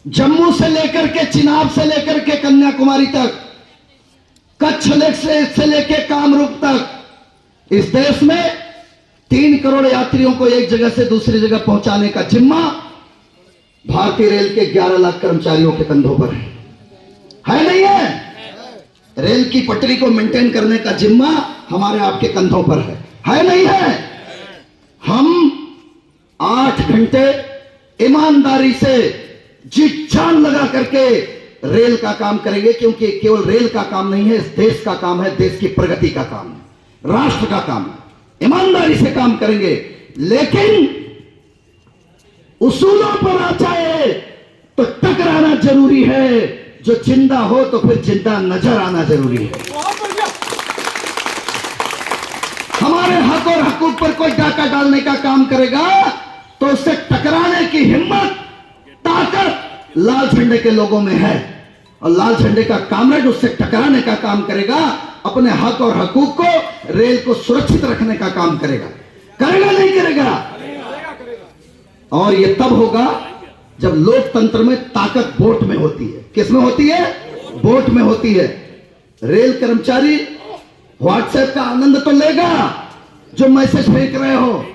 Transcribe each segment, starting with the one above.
जम्मू से लेकर के चिनाब से लेकर के कन्याकुमारी तक, कच्छ से लेकर कामरूप तक इस देश में 3 करोड़ यात्रियों को एक जगह से दूसरी जगह पहुंचाने का जिम्मा भारतीय रेल के 11 लाख कर्मचारियों के कंधों पर है नहीं है? रेल की पटरी को मेंटेन करने का जिम्मा हमारे आपके कंधों पर है नहीं है? हम 8 घंटे ईमानदारी से जी जान लगा करके रेल का काम करेंगे, क्योंकि केवल रेल का काम नहीं है, इस देश का काम है, देश की प्रगति का काम है, राष्ट्र का काम है। ईमानदारी से काम करेंगे, लेकिन उसूलों पर आ जाए तो टकराना जरूरी है। जो जिंदा हो तो फिर जिंदा नजर आना जरूरी है। हमारे हक और हकूक पर कोई डाका डालने का काम करेगा तो उससे टकराने की हिम्मत, ताकत लाल झंडे के लोगों में है, और लाल झंडे का कामरेड उससे टकराने का काम करेगा, अपने हक और हकूक को, रेल को सुरक्षित रखने का काम करेगा। करेगा नहीं करेगा? और यह तब होगा जब लोकतंत्र में ताकत वोट में होती है। किसमें होती है? वोट में होती है। रेल कर्मचारी व्हाट्सएप का आनंद तो लेगा जो मैसेज फेंक रहे हो,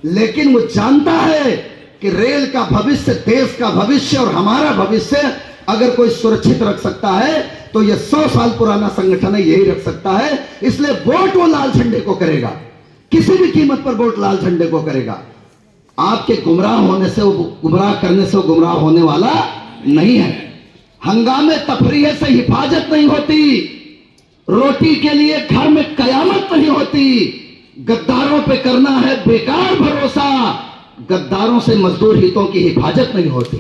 लेकिन वो जानता है कि रेल का भविष्य, देश का भविष्य और हमारा भविष्य अगर कोई सुरक्षित रख सकता है तो यह 100 साल पुराना संगठन है, यही रख सकता है। इसलिए वोट वो लाल झंडे को करेगा, किसी भी कीमत पर वोट लाल झंडे को करेगा। आपके गुमराह होने से, गुमराह करने से वो गुमराह होने वाला नहीं है। हंगामे तफरीह से हिफाजत नहीं होती, रोटी के लिए घर में कयामत नहीं होती। गद्दारों पे करना है बेकार भरोसा, गद्दारों से मजदूर हितों की हिफाजत नहीं होती।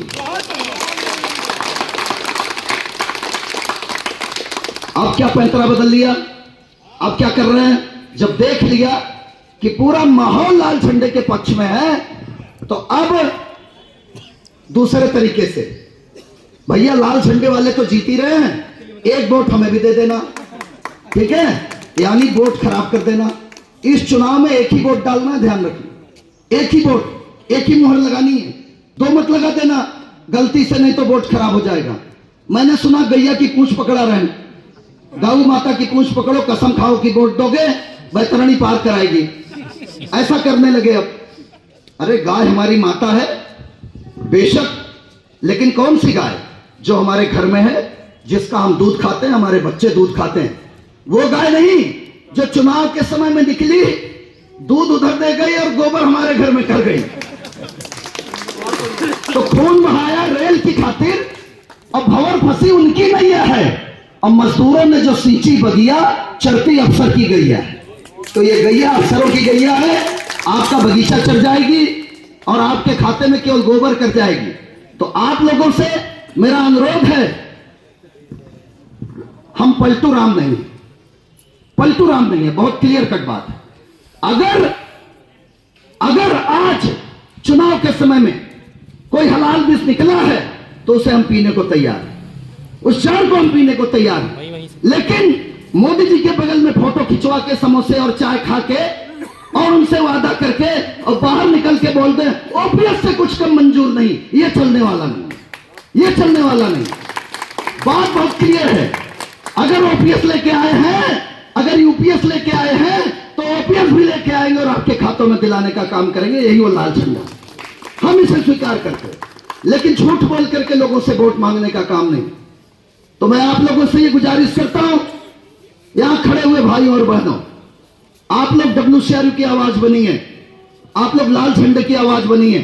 अब क्या पैंतरा बदल लिया? अब क्या कर रहे हैं? जब देख लिया कि पूरा माहौल लाल झंडे के पक्ष में है, तो अब दूसरे तरीके से, भैया लाल झंडे वाले तो जीत ही रहे हैं, एक वोट हमें भी दे देना, ठीक है? यानी वोट खराब कर देना। इस चुनाव में एक ही वोट डालना है, ध्यान रखना, एक ही वोट, एक ही मुहर लगानी है, 2 मत लगा देना गलती से, नहीं तो वोट खराब हो जाएगा। मैंने सुना गैया की पूंछ पकड़ा रहे, गौ माता की पूंछ पकड़ो, कसम खाओ कि वोट दोगे बैतरणी पार कराएगी, ऐसा करने लगे अब। अरे गाय हमारी माता है बेशक, लेकिन कौन सी गाय? जो हमारे घर में है, जिसका हम दूध खाते हैं, हमारे बच्चे दूध खाते हैं, वो गाय नहीं जो चुनाव के समय में निकली, दूध उधर दे गई और गोबर हमारे घर में कर गई। तो खून बहाया रेल की खातिर, और भंवर फंसी उनकी नैया है, और मजदूरों ने जो सींची बगिया चरती अफसर की गैया है। तो ये गैया अफसरों की गैया है, आपका बगीचा चल जाएगी और आपके खाते में केवल गोबर कर जाएगी। तो आप लोगों से मेरा अनुरोध है, हम पलटू राम नहीं, पलटू राम नहीं है, बहुत क्लियर कट बात है। अगर आज चुनाव के समय में कोई हलाल विष निकला है तो उसे हम पीने को तैयार हैं, उस चाय को हम पीने को तैयार हैं। लेकिन मोदी जी के बगल में फोटो खिंचवा के, समोसे और चाय खा के और उनसे वादा करके और बाहर निकल के बोल दे ओपीएस से कुछ कम मंजूर नहीं, ये चलने वाला नहीं, ये चलने वाला नहीं। बात बहुत क्लियर है। अगर ओपीएस लेके आए हैं, अगर यूपीएस लेके आए हैं, तो ओपीएस भी लेके आएंगे और आपके खातों में दिलाने का काम करेंगे। यही वो लाल झंडा, हम इसे स्वीकार करते हैं, लेकिन झूठ बोल करके लोगों से वोट मांगने का काम नहीं। तो मैं आप लोगों से ये गुजारिश करता हूं, यहां खड़े हुए भाइयों और बहनों, आप लोग WCRU की आवाज बनिए, आप लोग लाल झंडे की आवाज बनिए।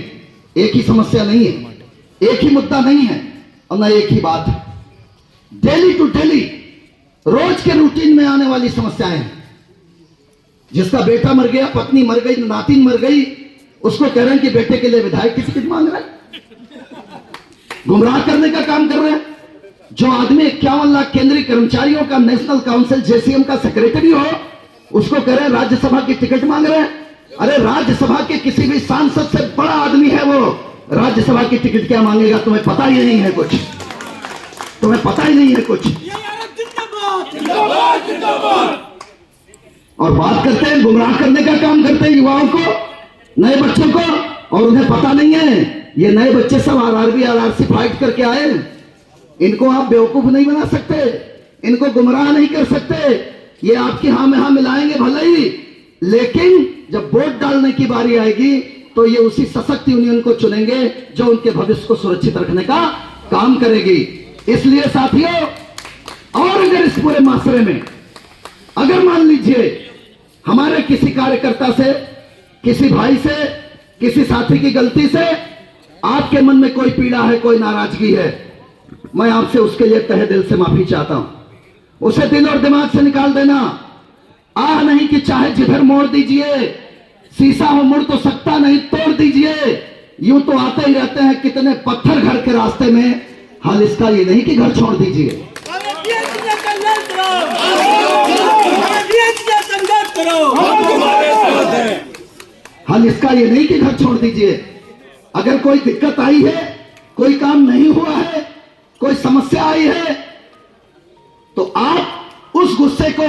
एक ही समस्या नहीं है, एक ही मुद्दा नहीं है, और न एक ही बात है। डेली टू डेली, रोज के रूटीन में आने वाली समस्याएं हैं। जिसका बेटा मर गया, पत्नी मर गई, नातिन मर गई, उसको कह रहे हैं कि बेटे के लिए विधायक की टिकट मांग रहे हैं, गुमराह करने का काम कर रहे हैं। जो आदमी 51 लाख केंद्रीय कर्मचारियों का नेशनल काउंसिल JCM का सेक्रेटरी हो, उसको कह रहे हैं राज्यसभा की टिकट मांग रहे हैं। अरे राज्यसभा के किसी भी सांसद से बड़ा आदमी है वो, राज्यसभा की टिकट क्या मांगेगा? तुम्हें पता ही नहीं है कुछ, तुम्हें पता ही नहीं है कुछ। और बात करते हैं, गुमराह करने का काम करते हैं युवाओं को, नए बच्चों को, और उन्हें पता नहीं है ये नए बच्चे सब आरआरबी आरआरसी फाइट करके आए, इनको आप बेवकूफ नहीं बना सकते, इनको गुमराह नहीं कर सकते। ये आपकी हाँ में हाँ मिलाएंगे भले ही, लेकिन जब वोट डालने की बारी आएगी तो ये उसी सशक्त यूनियन को चुनेंगे जो उनके भविष्य को सुरक्षित रखने का काम करेगी। इसलिए साथियों, और अगर इस पूरे मासरे में अगर मान लीजिए हमारे किसी कार्यकर्ता से, किसी भाई से, किसी साथी की गलती से आपके मन में कोई पीड़ा है, कोई नाराजगी है, मैं आपसे उसके लिए तहे दिल से माफी चाहता हूं। उसे दिल और दिमाग से निकाल देना। आह नहीं कि चाहे जिधर मोड़ दीजिए, शीशा हो मुड़ तो सकता नहीं, तोड़ दीजिए। यूं तो आते ही रहते हैं कितने पत्थर घर के रास्ते में, हाल इसका ये नहीं कि घर छोड़ दीजिए। हाल इसका ये नहीं कि घर छोड़ दीजिए। अगर कोई दिक्कत आई है, कोई काम नहीं हुआ है, कोई समस्या आई है, तो आप उस गुस्से को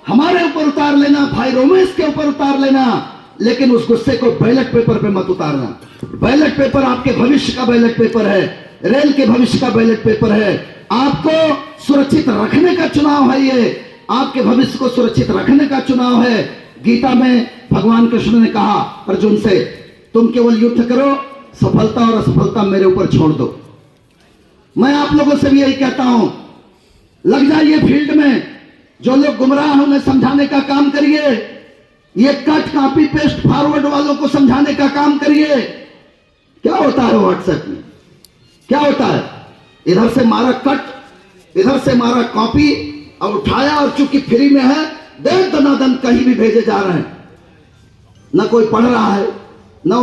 हमारे ऊपर उतार लेना, भाई रोमेश के ऊपर उतार लेना, लेकिन उस गुस्से को बैलेट पेपर पे मत उतारना। बैलेट पेपर आपके भविष्य का बैलेट पेपर है, रेल के भविष्य का बैलेट पेपर है। आपको सुरक्षित रखने का चुनाव है, ये आपके भविष्य को सुरक्षित रखने का चुनाव है। गीता में भगवान कृष्ण ने कहा अर्जुन से, तुम केवल युद्ध करो, सफलता और असफलता मेरे ऊपर छोड़ दो। मैं आप लोगों से भी यही कहता हूं, लग जाइए फील्ड में। जो लोग गुमराह हैं उन्हें समझाने का काम करिए। ये कट कॉपी पेस्ट फॉरवर्ड वालों को समझाने का काम करिए। क्या होता है व्हाट्सएप में, क्या होता है? इधर से मारा कट, इधर से मारा कॉपी और उठाया, और चूंकि फ्री में है, दे दनादन कहीं भी भेजे जा रहे हैं। ना कोई पढ़ रहा है, ना